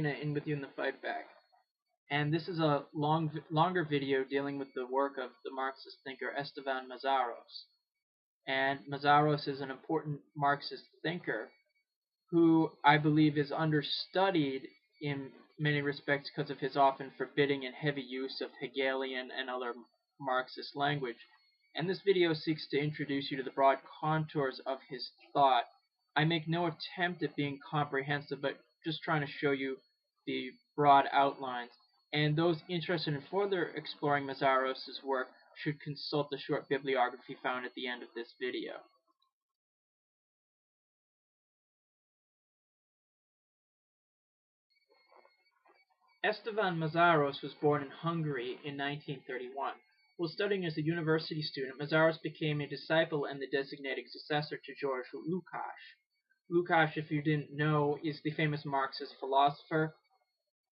Enaa in With You in the Fight Back, and this is a longer video dealing with the work of the Marxist thinker Istvan Meszaros. And Meszaros is an important Marxist thinker who I believe is understudied in many respects because of his often forbidding and heavy use of Hegelian and other Marxist language. And this video seeks to introduce you to the broad contours of his thought. I make no attempt at being comprehensive, but just trying to show you the broad outlines. And those interested in further exploring Meszaros' work should consult the short bibliography found at the end of this video. Istvan Meszaros was born in Hungary in 1931. While studying as a university student, Meszaros became a disciple and the designated successor to George Lukács. Lukács, if you didn't know, is the famous Marxist philosopher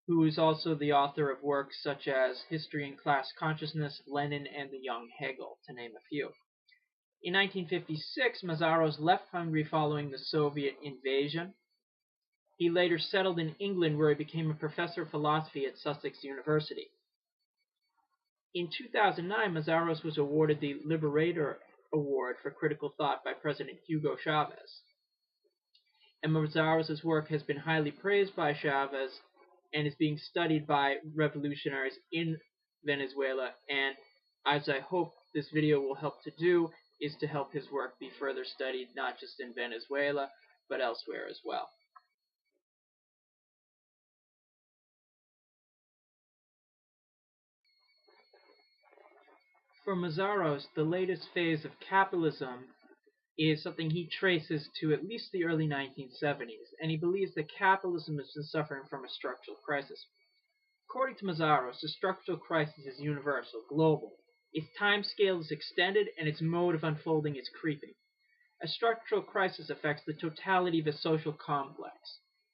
who is also the author of works such as History and Class Consciousness, Lenin, and the Young Hegel, to name a few. In 1956, Meszaros left Hungary following the Soviet invasion. He later settled in England, where he became a professor of philosophy at Sussex University. In 2009, Meszaros was awarded the Liberator Award for Critical Thought by President Hugo Chavez. And Meszaros' work has been highly praised by Chavez and is being studied by revolutionaries in Venezuela. And as I hope this video will help to do, is to help his work be further studied not just in Venezuela, but elsewhere as well. For Meszaros, the latest phase of capitalism is something he traces to at least the early 1970s, and he believes that capitalism has been suffering from a structural crisis. According to Meszaros, the structural crisis is universal, global. Its time scale is extended, and its mode of unfolding is creeping. A structural crisis affects the totality of a social complex,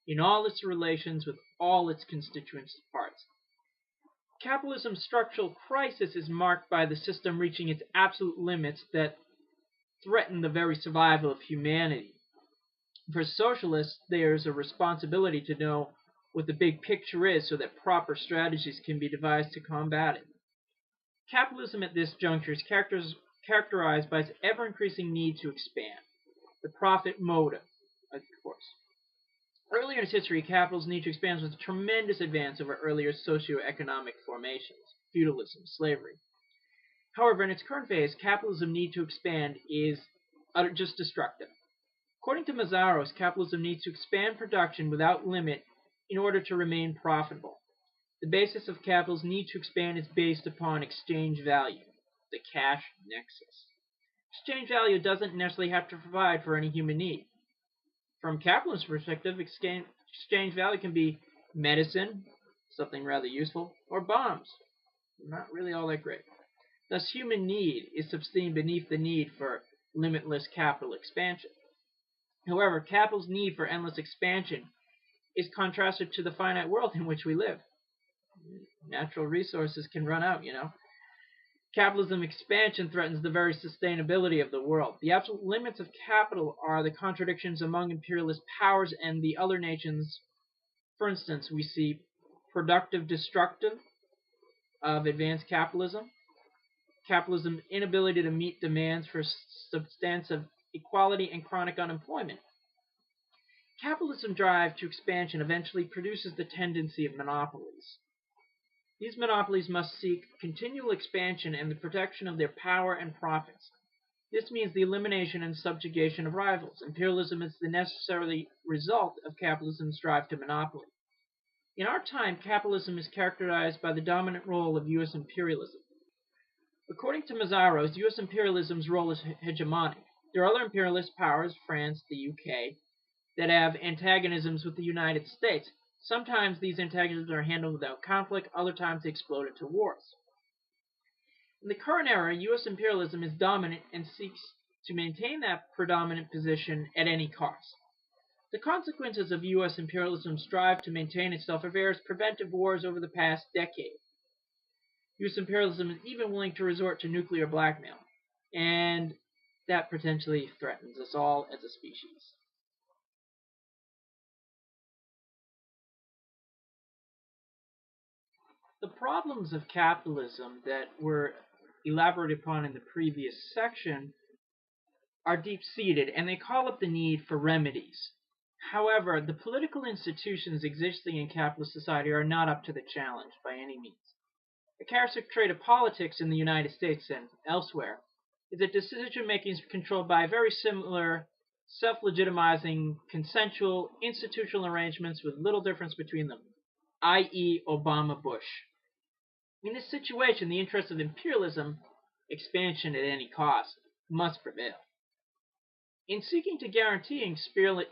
in all its relations with all its constituent parts. Capitalism's structural crisis is marked by the system reaching its absolute limits that threaten the very survival of humanity. For socialists, there is a responsibility to know what the big picture is so that proper strategies can be devised to combat it. Capitalism at this juncture is characterized by its ever-increasing need to expand. The profit motive, of course. Earlier in its history, capital's need to expand was a tremendous advance over earlier socio-economic formations, feudalism, slavery. However, in its current phase, capitalism's need to expand is just destructive. According to Meszaros, capitalism needs to expand production without limit in order to remain profitable. The basis of capital's need to expand is based upon exchange value, the cash nexus. Exchange value doesn't necessarily have to provide for any human need. From capitalist perspective, exchange value can be medicine, something rather useful, or bombs, not really all that great. Thus, human need is subsumed beneath the need for limitless capital expansion. However, capital's need for endless expansion is contrasted to the finite world in which we live. Natural resources can run out, Capitalism expansion threatens the very sustainability of the world. The absolute limits of capital are the contradictions among imperialist powers and the other nations. For instance, we see productive destructive of advanced capitalism, capitalism's inability to meet demands for substantive equality and chronic unemployment. Capitalism's drive to expansion eventually produces the tendency of monopolies. These monopolies must seek continual expansion and the protection of their power and profits. This means the elimination and subjugation of rivals. Imperialism is the necessary result of capitalism's drive to monopoly. In our time, capitalism is characterized by the dominant role of U.S. imperialism. According to Meszaros, U.S. imperialism's role is hegemonic. There are other imperialist powers, France, the UK, that have antagonisms with the United States. Sometimes these antagonisms are handled without conflict, other times they explode into wars. In the current era, U.S. imperialism is dominant and seeks to maintain that predominant position at any cost. The consequences of U.S. imperialism's drive to maintain itself are various preventive wars over the past decade. U.S. imperialism is even willing to resort to nuclear blackmail, and that potentially threatens us all as a species. The problems of capitalism that were elaborated upon in the previous section are deep-seated, and they call up the need for remedies. However, the political institutions existing in capitalist society are not up to the challenge by any means. The characteristic trait of politics in the United States and elsewhere is that decision-making is controlled by very similar, self-legitimizing, consensual, institutional arrangements with little difference between them, i.e. Obama-Bush. In this situation, the interest of imperialism, expansion at any cost, must prevail. In seeking to guarantee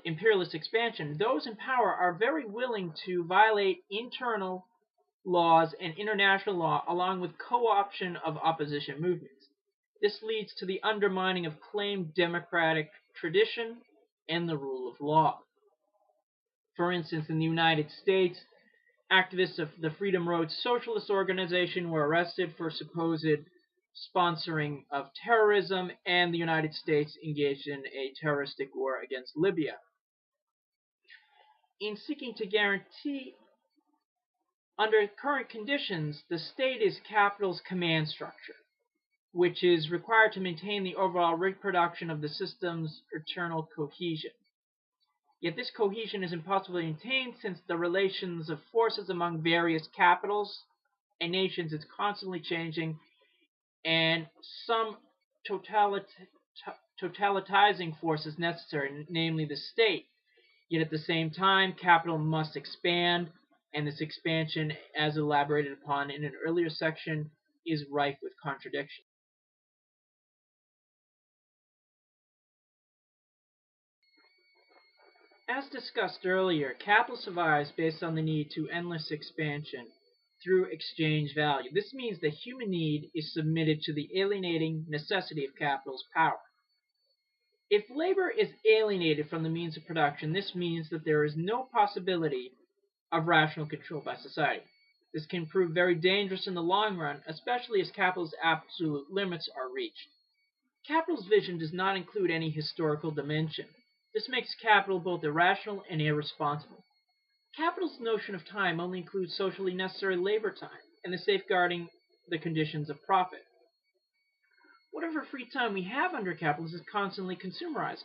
imperialist expansion, those in power are very willing to violate internal laws and international law along with co-option of opposition movements. This leads to the undermining of claimed democratic tradition and the rule of law. For instance, in the United States, activists of the Freedom Road Socialist Organization were arrested for supposed sponsoring of terrorism, and the United States engaged in a terroristic war against Libya. In seeking to guarantee, under current conditions, the state is capital's command structure, which is required to maintain the overall reproduction of the system's internal cohesion. Yet this cohesion is impossible to maintain since the relations of forces among various capitals and nations is constantly changing, and some totalitizing force is necessary, namely the state. Yet at the same time, capital must expand, and this expansion, as elaborated upon in an earlier section, is rife with contradiction. As discussed earlier, capital survives based on the need to endless expansion through exchange value. This means that human need is submitted to the alienating necessity of capital's power. If labor is alienated from the means of production, this means that there is no possibility of rational control by society. This can prove very dangerous in the long run, especially as capital's absolute limits are reached. Capital's vision does not include any historical dimension. This makes capital both irrational and irresponsible. Capital's notion of time only includes socially necessary labor time and the safeguarding the conditions of profit. Whatever free time we have under capitalism is constantly consumerized.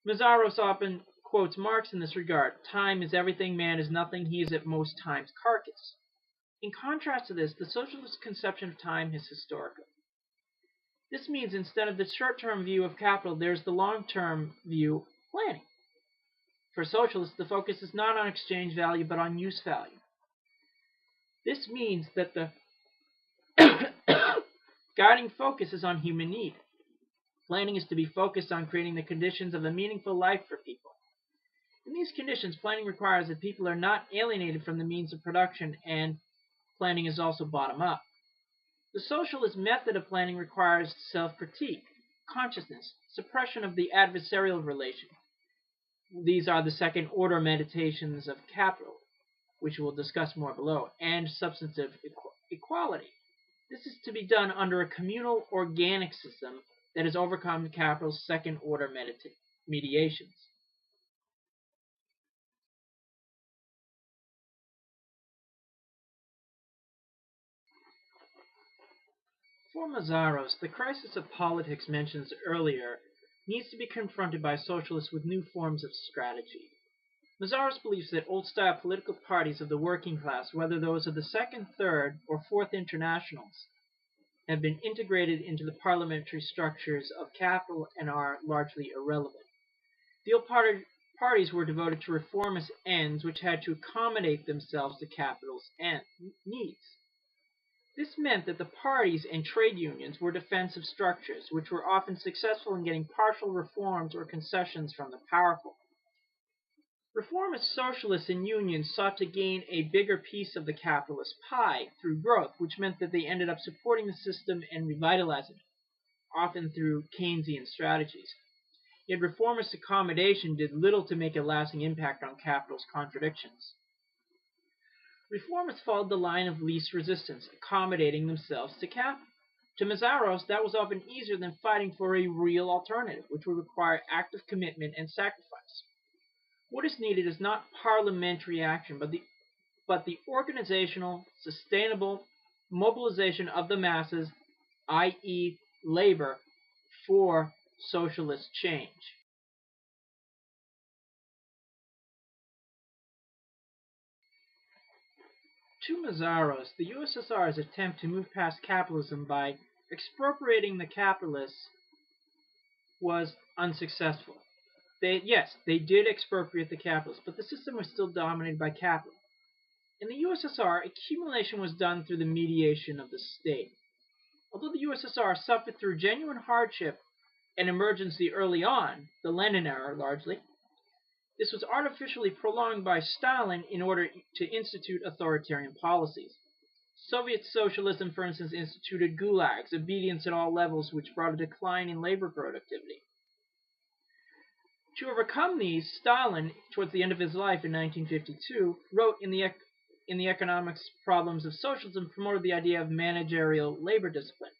Meszaros often quotes Marx in this regard. Time is everything, man is nothing, he is at most time's carcass. In contrast to this, the socialist conception of time is historical. This means instead of the short-term view of capital, there's the long-term view, planning. For socialists, the focus is not on exchange value, but on use value. This means that the guiding focus is on human need. Planning is to be focused on creating the conditions of a meaningful life for people. In these conditions, planning requires that people are not alienated from the means of production, and planning is also bottom-up. The socialist method of planning requires self-critique, consciousness, suppression of the adversarial relation. These are the second-order meditations of capital, which we'll discuss more below, and substantive equality. This is to be done under a communal organic system that has overcome capital's second-order mediations. For Meszaros, the crisis of politics mentioned earlier needs to be confronted by socialists with new forms of strategy. Meszaros believes that old-style political parties of the working class, whether those of the Second, Third, or Fourth Internationals, have been integrated into the parliamentary structures of capital and are largely irrelevant. The old parties were devoted to reformist ends which had to accommodate themselves to capital's needs. This meant that the parties and trade unions were defensive structures, which were often successful in getting partial reforms or concessions from the powerful. Reformist socialists and unions sought to gain a bigger piece of the capitalist pie through growth, which meant that they ended up supporting the system and revitalizing it, often through Keynesian strategies. Yet reformist accommodation did little to make a lasting impact on capital's contradictions. Reformists followed the line of least resistance, accommodating themselves to capital. To Meszaros, that was often easier than fighting for a real alternative, which would require active commitment and sacrifice. What is needed is not parliamentary action, but the but the organizational, sustainable mobilization of the masses, i.e., labor, for socialist change. To Meszaros, the USSR's attempt to move past capitalism by expropriating the capitalists was unsuccessful. They did expropriate the capitalists, but the system was still dominated by capital. In the USSR, accumulation was done through the mediation of the state. Although the USSR suffered through genuine hardship and emergency early on, the Lenin era largely, this was artificially prolonged by Stalin in order to institute authoritarian policies. Soviet socialism, for instance, instituted gulags, obedience at all levels, which brought a decline in labor productivity. To overcome these, Stalin, towards the end of his life in 1952, wrote in the Economics Problems of Socialism, promoted the idea of managerial labor discipline.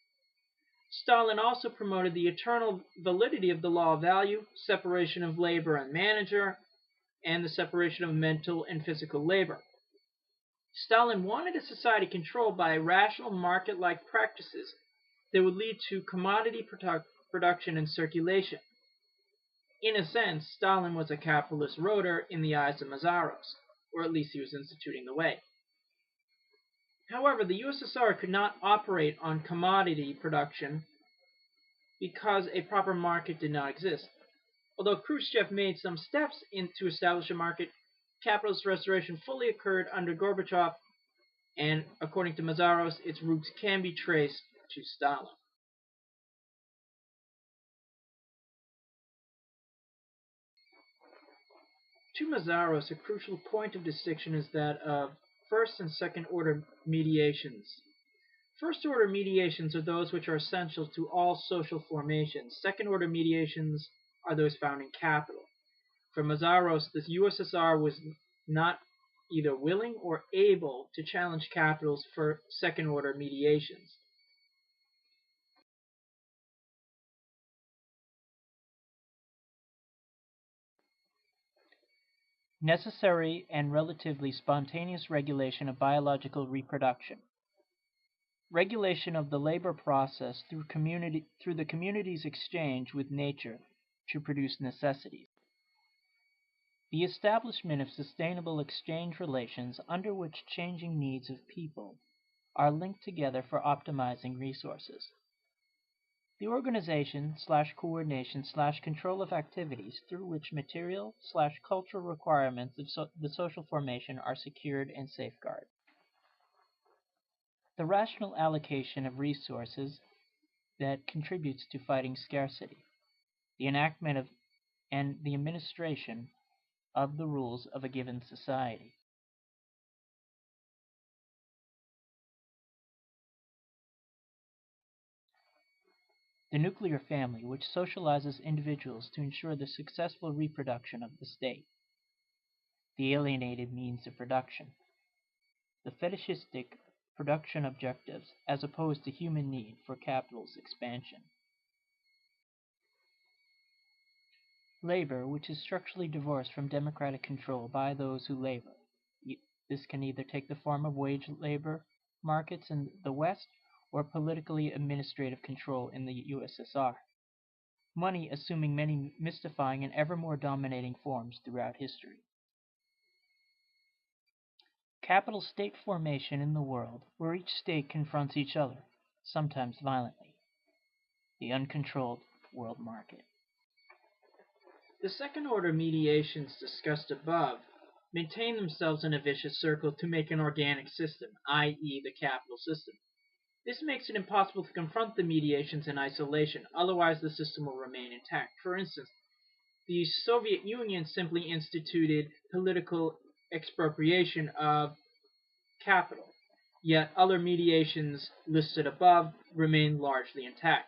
Stalin also promoted the eternal validity of the law of value, separation of labor and manager, and the separation of mental and physical labor. Stalin wanted a society controlled by rational market-like practices that would lead to commodity production and circulation. In a sense, Stalin was a capitalist rotor in the eyes of Meszaros, or at least he was instituting the way. However, the USSR could not operate on commodity production because a proper market did not exist. Although Khrushchev made some steps to establish a market, capitalist restoration fully occurred under Gorbachev, and according to Meszaros, its roots can be traced to Stalin. To Meszaros, a crucial point of distinction is that of first and second order mediations. First order mediations are those which are essential to all social formations. Second order mediations are those found in capital. For Meszaros, the USSR was not either willing or able to challenge capitals for second order mediations. Necessary and relatively spontaneous regulation of biological reproduction. Regulation of the labor process through the community's exchange with nature to produce necessities. The establishment of sustainable exchange relations under which changing needs of people are linked together for optimizing resources. The organization/coordination/control of activities through which material/cultural requirements of the social formation are secured and safeguarded. The rational allocation of resources that contributes to fighting scarcity. The enactment of and the administration of the rules of a given society. The nuclear family, which socializes individuals to ensure the successful reproduction of the state. The alienated means of production. The fetishistic production objectives as opposed to human need for capital's expansion. Labor, which is structurally divorced from democratic control by those who labor. This can either take the form of wage labor markets in the West or politically administrative control in the USSR. Money assuming many mystifying and ever more dominating forms throughout history. Capital state formation in the world where each state confronts each other, sometimes violently. The uncontrolled world market. The second order mediations discussed above maintain themselves in a vicious circle to make an organic system, i.e. the capital system. This makes it impossible to confront the mediations in isolation, otherwise the system will remain intact. For instance, the Soviet Union simply instituted political expropriation of capital, yet other mediations listed above remain largely intact.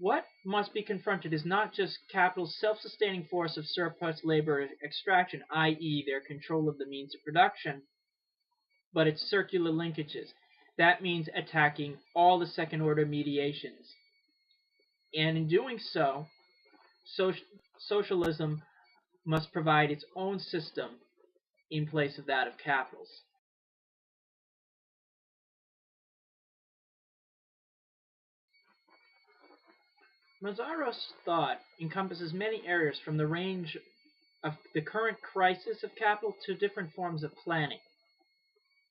What must be confronted is not just capital's self-sustaining force of surplus labor extraction, i.e. their control of the means of production, but its circular linkages. That means attacking all the second-order mediations. And in doing so, socialism must provide its own system in place of that of capitals. Meszaros' thought encompasses many areas from the range of the current crisis of capital to different forms of planning.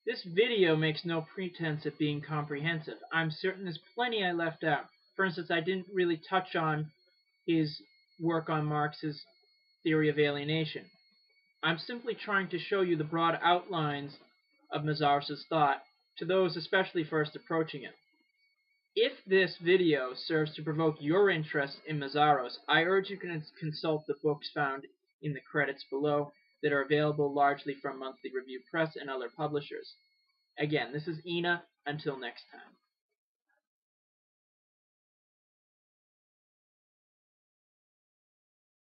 This video makes no pretense at being comprehensive. I'm certain there's plenty I left out. For instance, I didn't really touch on his work on Marx's theory of alienation. I'm simply trying to show you the broad outlines of Meszaros' thought to those especially first approaching it. If this video serves to provoke your interest in Meszaros, I urge you to consult the books found in the credits below that are available largely from Monthly Review Press and other publishers. Again, this is Enaa. Until next time.